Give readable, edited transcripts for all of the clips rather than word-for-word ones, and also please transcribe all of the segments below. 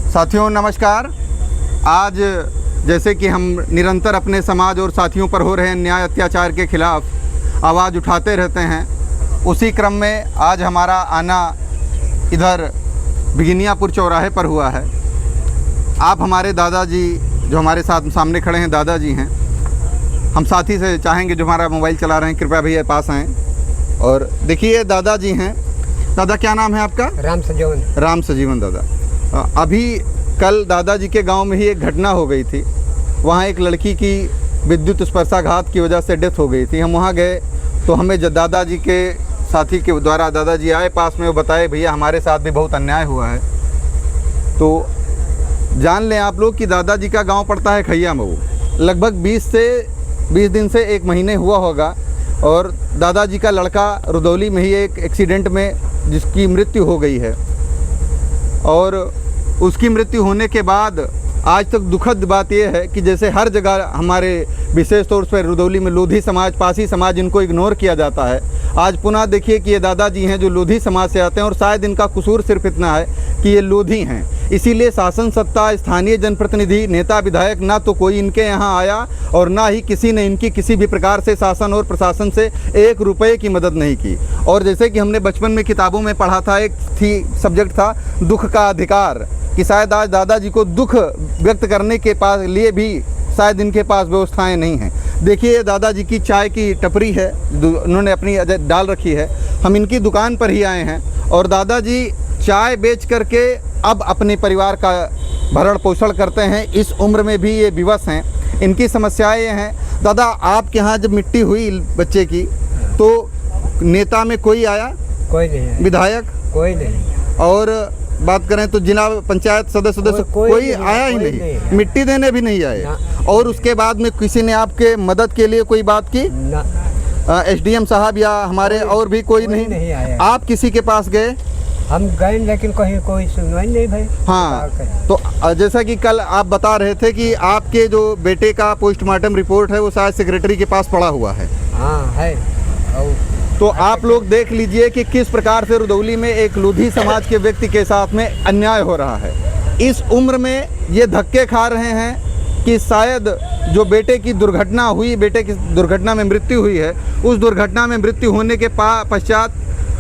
साथियों नमस्कार। आज जैसे कि हम निरंतर अपने समाज और साथियों पर हो रहे अन्याय अत्याचार के खिलाफ़ आवाज़ उठाते रहते हैं, उसी क्रम में आज हमारा आना इधर बिगिनियापुर चौराहे पर हुआ है। आप हमारे दादाजी जो हमारे साथ सामने खड़े हैं दादाजी हैं। हम साथी से चाहेंगे जो हमारा मोबाइल चला रहे हैं कृपया भैया पास आएँ और देखिए दादाजी हैं। दादा क्या नाम है आपका? राम सजीवन। राम सजीवन दादा। अभी कल दादाजी के गांव में ही एक घटना हो गई थी। वहाँ एक लड़की की विद्युत स्पर्शाघात की वजह से डेथ हो गई थी। हम वहाँ गए तो हमें दादाजी के साथी के द्वारा दादाजी आए पास में, वो बताए भैया हमारे साथ भी बहुत अन्याय हुआ है। तो जान लें आप लोग कि दादाजी का गांव पड़ता है खैया मऊ। लगभग 20 दिन से 1 महीने हुआ होगा और दादाजी का लड़का रुदौली में ही एक एक्सीडेंट में जिसकी मृत्यु हो गई है। और उसकी मृत्यु होने के बाद आज तक दुखद बात यह है कि जैसे हर जगह हमारे विशेष तौर पर रुदौली में लोधी समाज, पासी समाज, इनको इग्नोर किया जाता है। आज पुनः देखिए कि ये दादाजी हैं जो लोधी समाज से आते हैं और शायद इनका कसूर सिर्फ इतना है कि ये लोधी हैं। इसीलिए शासन सत्ता, स्थानीय जनप्रतिनिधि, नेता, विधायक ना तो कोई इनके यहाँ आया और ना ही किसी ने इनकी किसी भी प्रकार से शासन और प्रशासन से 1 रुपये की मदद नहीं की। और जैसे कि हमने बचपन में किताबों में पढ़ा था, एक सब्जेक्ट था दुख का अधिकार, कि शायद आज दादाजी को दुख व्यक्त करने के पास लिए भी शायद इनके पास व्यवस्थाएं नहीं हैं। देखिए दादाजी की चाय की टपरी है, उन्होंने अपनी डाल रखी है। हम इनकी दुकान पर ही आए हैं और दादाजी चाय बेच करके अब अपने परिवार का भरण पोषण करते हैं। इस उम्र में भी ये विवश हैं। इनकी समस्याएं ये हैं। दादा आपके यहाँ जब मिट्टी हुई बच्चे की तो नेता में कोई आया? कोई नहीं। विधायक? कोई नहीं। और बात करें तो जिला पंचायत सदस्य कोई आया ही नहीं, मिट्टी देने भी नहीं आए। और उसके बाद में किसी ने आपके मदद के लिए कोई बात की? SDM साहब या हमारे और भी कोई नहीं आया। आप किसी के पास गए? हम गए लेकिन कहीं कोई सुनवाई नहीं भाई। हाँ, तो जैसा कि कल आप बता रहे थे कि आपके जो बेटे का पोस्टमार्टम रिपोर्ट है वो शायद सेक्रेटरी के पास पड़ा हुआ है। हाँ है। तो आप लोग देख लीजिए कि किस प्रकार से रुदौली में एक लोधी समाज के व्यक्ति के साथ में अन्याय हो रहा है। इस उम्र में ये धक्के खा रहे हैं कि शायद जो बेटे की दुर्घटना हुई, बेटे की दुर्घटना में मृत्यु हुई है, उस दुर्घटना में मृत्यु होने के पश्चात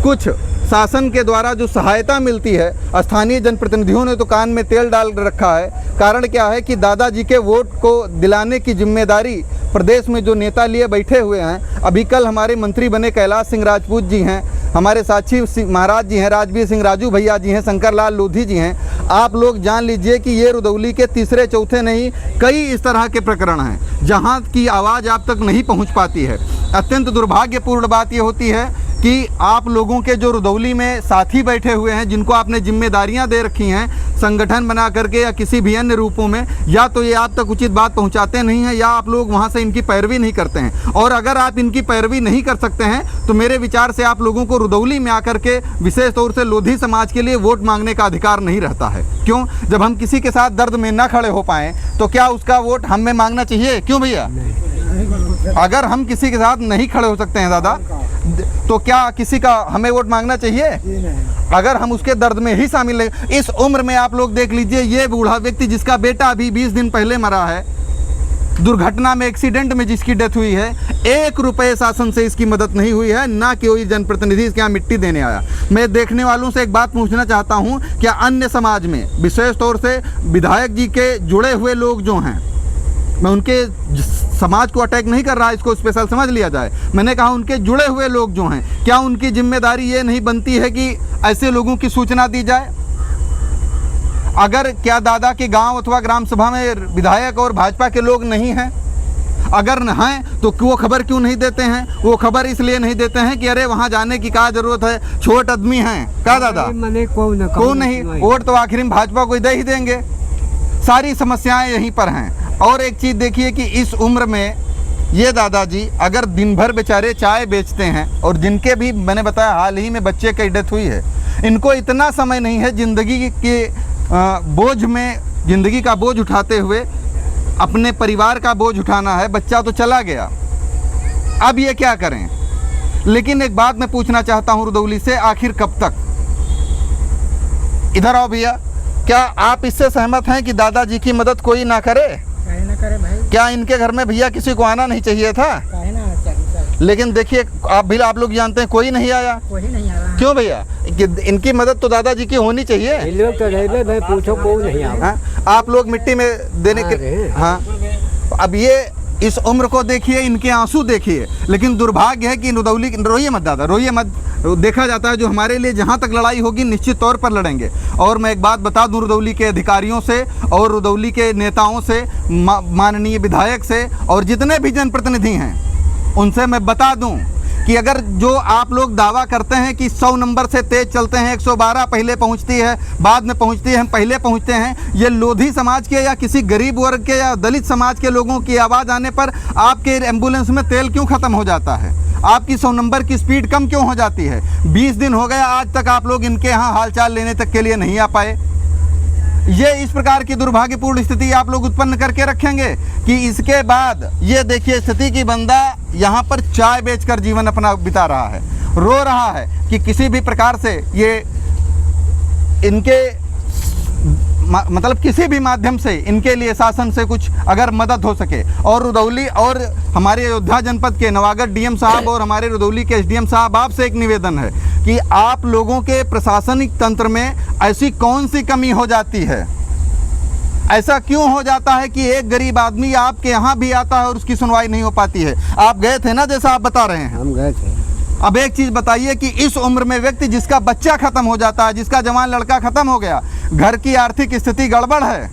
कुछ शासन के द्वारा जो सहायता मिलती है, स्थानीय जनप्रतिनिधियों ने तो कान में तेल डाल रखा है। कारण क्या है कि दादाजी के वोट को दिलाने की जिम्मेदारी प्रदेश में जो नेता लिए बैठे हुए हैं। अभी कल हमारे मंत्री बने कैलाश सिंह राजपूत जी हैं, हमारे साक्षी महाराज जी हैं, राजवीर सिंह राजू भैया जी हैं, शंकर लाल लोधी जी हैं। आप लोग जान लीजिए कि ये रुदौली के तीसरे चौथे नहीं कई इस तरह के प्रकरण हैं जहां की आवाज़ आप तक नहीं पहुंच पाती है। अत्यंत दुर्भाग्यपूर्ण बात ये होती है कि आप लोगों के जो रुदौली में साथी बैठे हुए हैं, जिनको आपने जिम्मेदारियां दे रखी हैं संगठन बना करके या किसी भी अन्य रूपों में, या तो ये आप तक उचित बात पहुंचाते नहीं हैं या आप लोग वहां से इनकी पैरवी नहीं करते हैं। और अगर आप इनकी पैरवी नहीं कर सकते हैं तो मेरे विचार से आप लोगों को रुदौली में आकर के विशेष तौर से लोधी समाज के लिए वोट मांगने का अधिकार नहीं रहता है। क्यों? जब हम किसी के साथ दर्द में ना खड़े हो पाएँ तो क्या उसका वोट हमें मांगना चाहिए? क्यों भैया? अगर हम किसी के साथ नहीं खड़े हो सकते हैं दादा तो क्या किसी का हमें वोट मांगना चाहिए? अगर हम उसके दर्द में ही शामिल नहीं। इस उम्र में आप लोग देख लीजिए, ये बूढ़ा व्यक्ति जिसका बेटा अभी 20 दिन पहले मरा है, दुर्घटना में, एक्सीडेंट में जिसकी डेथ हुई है, 1 रुपये शासन से इसकी मदद नहीं हुई है, ना कि कोई जनप्रतिनिधि इसके यहाँ मिट्टी देने आया। मैं देखने वालों से एक बात पूछना चाहता हूँ, क्या अन्य समाज में विशेष तौर से विधायक जी के जुड़े हुए लोग जो हैं, मैं उनके समाज को अटैक नहीं कर रहा, इसको स्पेशल समझ लिया जाए, मैंने कहा उनके जुड़े हुए लोग जो हैं, क्या उनकी जिम्मेदारी ये नहीं बनती है कि ऐसे लोगों की सूचना दी जाए? अगर क्या दादा के गांव अथवा ग्राम सभा में विधायक और भाजपा के लोग नहीं हैं? अगर हैं तो वो खबर क्यों नहीं देते हैं? वो खबर इसलिए नहीं देते हैं कि अरे वहाँ जाने की क्या जरूरत है, छोट आदमी हैं क्या दादा? कौन नहीं, वोट तो आखिर में भाजपा को दे ही देंगे। सारी समस्याएं यहीं पर हैं। और एक चीज़ देखिए कि इस उम्र में ये दादाजी अगर दिन भर बेचारे चाय बेचते हैं, और जिनके भी मैंने बताया हाल ही में बच्चे की डेथ हुई है, इनको इतना समय नहीं है ज़िंदगी के बोझ में, ज़िंदगी का बोझ उठाते हुए अपने परिवार का बोझ उठाना है। बच्चा तो चला गया, अब ये क्या करें? लेकिन एक बात मैं पूछना चाहता हूँ रुदौली से, आखिर कब तक? इधर आओ भैया, क्या आप इससे सहमत हैं कि दादाजी की मदद कोई ना करे? काहे ना करे भाई, क्या इनके घर में भैया किसी को आना नहीं चाहिए था? काहे ना चाहिए, लेकिन देखिए आप लोग जानते हैं कोई नहीं आया। कोई नहीं आ रहा। क्यों भैया? इनकी मदद तो दादाजी की होनी चाहिए। ये लोग तो रहे भाई, पूछो कोई नहीं आ रहा। हाँ, आप लोग मिट्टी में देने के, हाँ, अब ये इस उम्र को देखिए, इनके आंसू देखिए। लेकिन दुर्भाग्य है कि रुदौली, रोइए मत दादा, रोइए मत। देखा जाता है जो हमारे लिए जहाँ तक लड़ाई होगी निश्चित तौर पर लड़ेंगे। और मैं एक बात बता दूं रुदौली के अधिकारियों से और रुदौली के नेताओं से, माननीय विधायक से और जितने भी जनप्रतिनिधि हैं उनसे मैं बता दूं कि अगर जो आप लोग दावा करते हैं कि 100 नंबर से तेज चलते हैं, 112 पहले पहुंचती है, बाद में पहुंचती है, हम पहले पहुंचते हैं, ये लोधी समाज के या किसी गरीब वर्ग के या दलित समाज के लोगों की आवाज़ आने पर आपके एम्बुलेंस में तेल क्यों ख़त्म हो जाता है? आपकी 100 नंबर की स्पीड कम क्यों हो जाती है? 20 दिन हो गए आज तक आप लोग इनके यहाँ हालचाल लेने तक के लिए नहीं आ पाए। ये इस प्रकार की दुर्भाग्यपूर्ण स्थिति आप लोग उत्पन्न करके रखेंगे कि इसके बाद ये देखिए स्थिति की बंदा यहाँ पर चाय बेचकर जीवन अपना बिता रहा है, रो रहा है कि किसी भी प्रकार से ये इनके मतलब किसी भी माध्यम से इनके लिए शासन से कुछ अगर मदद हो सके। और रुदौली और हमारे अयोध्या जनपद के नवागढ़ डीएम साहब और हमारे रुदौली के एसडीएम साहब, आपसे एक निवेदन है कि आप लोगों के प्रशासनिक तंत्र में ऐसी कौन सी कमी हो जाती है, ऐसा क्यों हो जाता है कि एक गरीब आदमी आपके यहाँ भी आता है और उसकी सुनवाई नहीं हो पाती है? आप गए थे ना, जैसा आप बता रहे हैं। हम गए थे। अब एक चीज़ बताइए कि इस उम्र में व्यक्ति जिसका बच्चा खत्म हो जाता है, जिसका जवान लड़का खत्म हो गया, घर की आर्थिक स्थिति गड़बड़ है,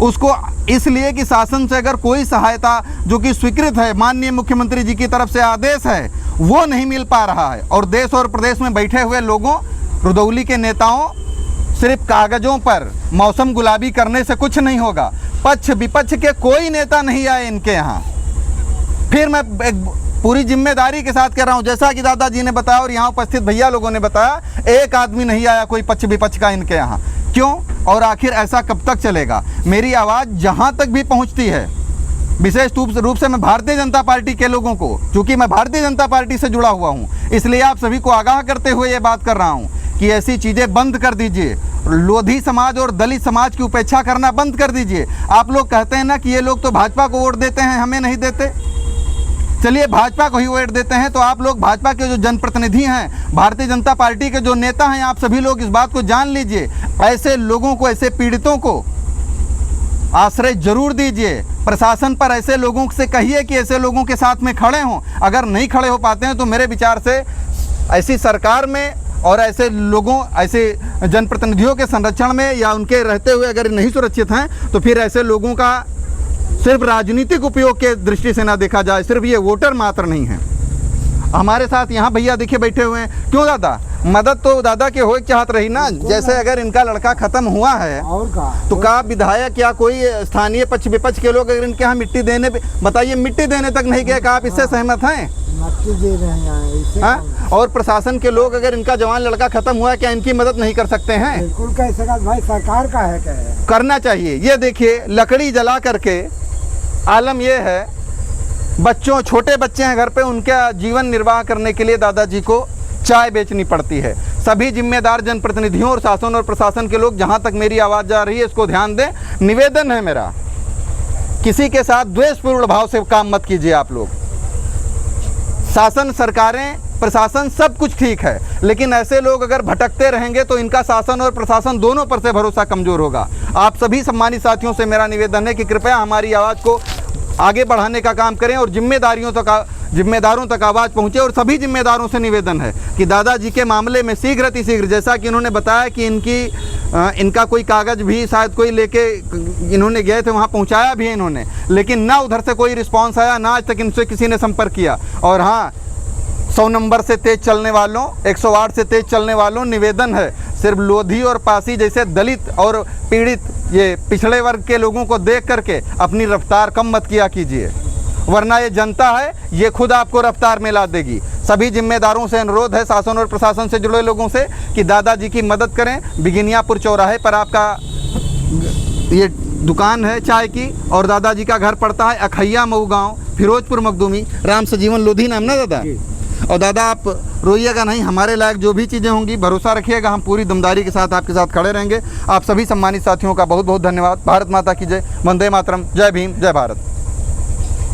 उसको इसलिए कि शासन से अगर कोई सहायता जो कि स्वीकृत है, माननीय मुख्यमंत्री जी की तरफ से आदेश है, वो नहीं मिल पा रहा है। और देश और प्रदेश में बैठे हुए लोगों, रुदौली के नेताओं, सिर्फ कागजों पर मौसम गुलाबी करने से कुछ नहीं होगा। पक्ष विपक्ष के कोई नेता नहीं आए इनके यहाँ। फिर मैं एक पूरी जिम्मेदारी के साथ कह रहा हूँ, जैसा कि दादाजी ने बताया और यहाँ उपस्थित भैया लोगों ने बताया, एक आदमी नहीं आया कोई पक्ष विपक्ष का इनके यहाँ। क्यों और आखिर ऐसा कब तक चलेगा? मेरी आवाज़ जहाँ तक भी पहुँचती है, विशेष रूप से मैं भारतीय जनता पार्टी के लोगों को, चूँकि मैं भारतीय जनता पार्टी से जुड़ा हुआ हूँ, इसलिए आप सभी को आगाह करते हुए ये बात कर रहा हूँ कि ऐसी चीज़ें बंद कर दीजिए। लोधी समाज और दलित समाज की उपेक्षा करना बंद कर दीजिए। आप लोग कहते हैं ना कि ये लोग तो भाजपा को वोट देते हैं, हमें नहीं देते। चलिए भाजपा को ही वोट देते हैं, तो आप लोग भाजपा के जो जनप्रतिनिधि हैं, भारतीय जनता पार्टी के जो नेता हैं, आप सभी लोग इस बात को जान लीजिए। ऐसे लोगों को, ऐसे पीड़ितों को आश्रय जरूर दीजिए। प्रशासन पर ऐसे लोगों से कहिए कि ऐसे लोगों के साथ में खड़े हों। अगर नहीं खड़े हो पाते हैं तो मेरे विचार से ऐसी सरकार में और ऐसे लोगों, ऐसे जनप्रतिनिधियों के संरक्षण में या उनके रहते हुए अगर नहीं सुरक्षित हैं तो फिर ऐसे लोगों का सिर्फ राजनीतिक उपयोग के दृष्टि से ना देखा जाए। सिर्फ ये वोटर मात्र नहीं है। हमारे साथ यहाँ भैया देखिए बैठे हुए हैं। क्यों दादा? मदद तो दादा के हो चाहत रही ना। जैसे अगर इनका लड़का खत्म हुआ है और का तो का विधायक या कोई स्थानीय पक्ष विपक्ष के लोग अगर इनके यहाँ मिट्टी देने, बताइए मिट्टी देने तक नहीं गए, का आप इससे सहमत हैं? मट्टी दे रहे हैं इससे। हाँ? और प्रशासन के लोग अगर इनका जवान लड़का खत्म हुआ है, क्या इनकी मदद नहीं कर सकते हैं? बिल्कुल कह सका भाई, सरकार का है, क्या है? करना चाहिए। ये देखिए लकड़ी जला करके आलम ये है, बच्चों, छोटे बच्चे हैं घर पे, उनका जीवन निर्वाह करने के लिए दादाजी को चाय बेचनी पड़ती है। सभी जिम्मेदार जनप्रतिनिधियों और शासन और प्रशासन के लोग, जहां तक मेरी आवाज़ जा रही है, इसको ध्यान दें। निवेदन है मेरा, किसी के साथ द्वेषपूर्ण भाव से काम मत कीजिए आप लोग। शासन, सरकारें, प्रशासन सब कुछ ठीक है, लेकिन ऐसे लोग अगर भटकते रहेंगे तो इनका शासन और प्रशासन दोनों पर से भरोसा कमज़ोर होगा। आप सभी सम्मानित साथियों से मेरा निवेदन है कि कृपया हमारी आवाज़ को आगे बढ़ाने का काम करें और जिम्मेदारों तक आवाज़ पहुँचे। और सभी जिम्मेदारों से निवेदन है कि दादाजी के मामले में शीघ्र अतिशीघ्र, जैसा कि इन्होंने बताया कि इनका कोई कागज़ भी शायद कोई लेके इन्होंने गए थे, वहाँ पहुँचाया भी है इन्होंने, लेकिन ना उधर से कोई रिस्पॉन्स आया, ना आज तक इनसे किसी ने संपर्क किया। और हाँ, 100 नंबर से तेज चलने वालों, 108 से तेज चलने वालों, निवेदन है सिर्फ लोधी और पासी जैसे दलित और पीड़ित, ये पिछड़े वर्ग के लोगों को देख करके अपनी रफ्तार कम मत किया कीजिए, वरना ये जनता है, ये खुद आपको रफ्तार में ला देगी। सभी जिम्मेदारों से अनुरोध है, शासन और प्रशासन से जुड़े लोगों से, कि दादाजी की मदद करें। बिगिनियापुर चौराहे पर आपका ये दुकान है चाय की, और दादाजी का घर पड़ता है अखैया मऊ गाँव, फिरोजपुर मखदूमी, राम सजीवन लोधी नाम ना दादा। और दादा आप रोइएगा नहीं, हमारे लायक जो भी चीज़ें होंगी भरोसा रखिएगा, हम पूरी दमदारी के साथ आपके साथ खड़े रहेंगे। आप सभी सम्मानित साथियों का बहुत बहुत धन्यवाद। भारत माता की जय, वंदे मातरम, जय भीम, जय भारत।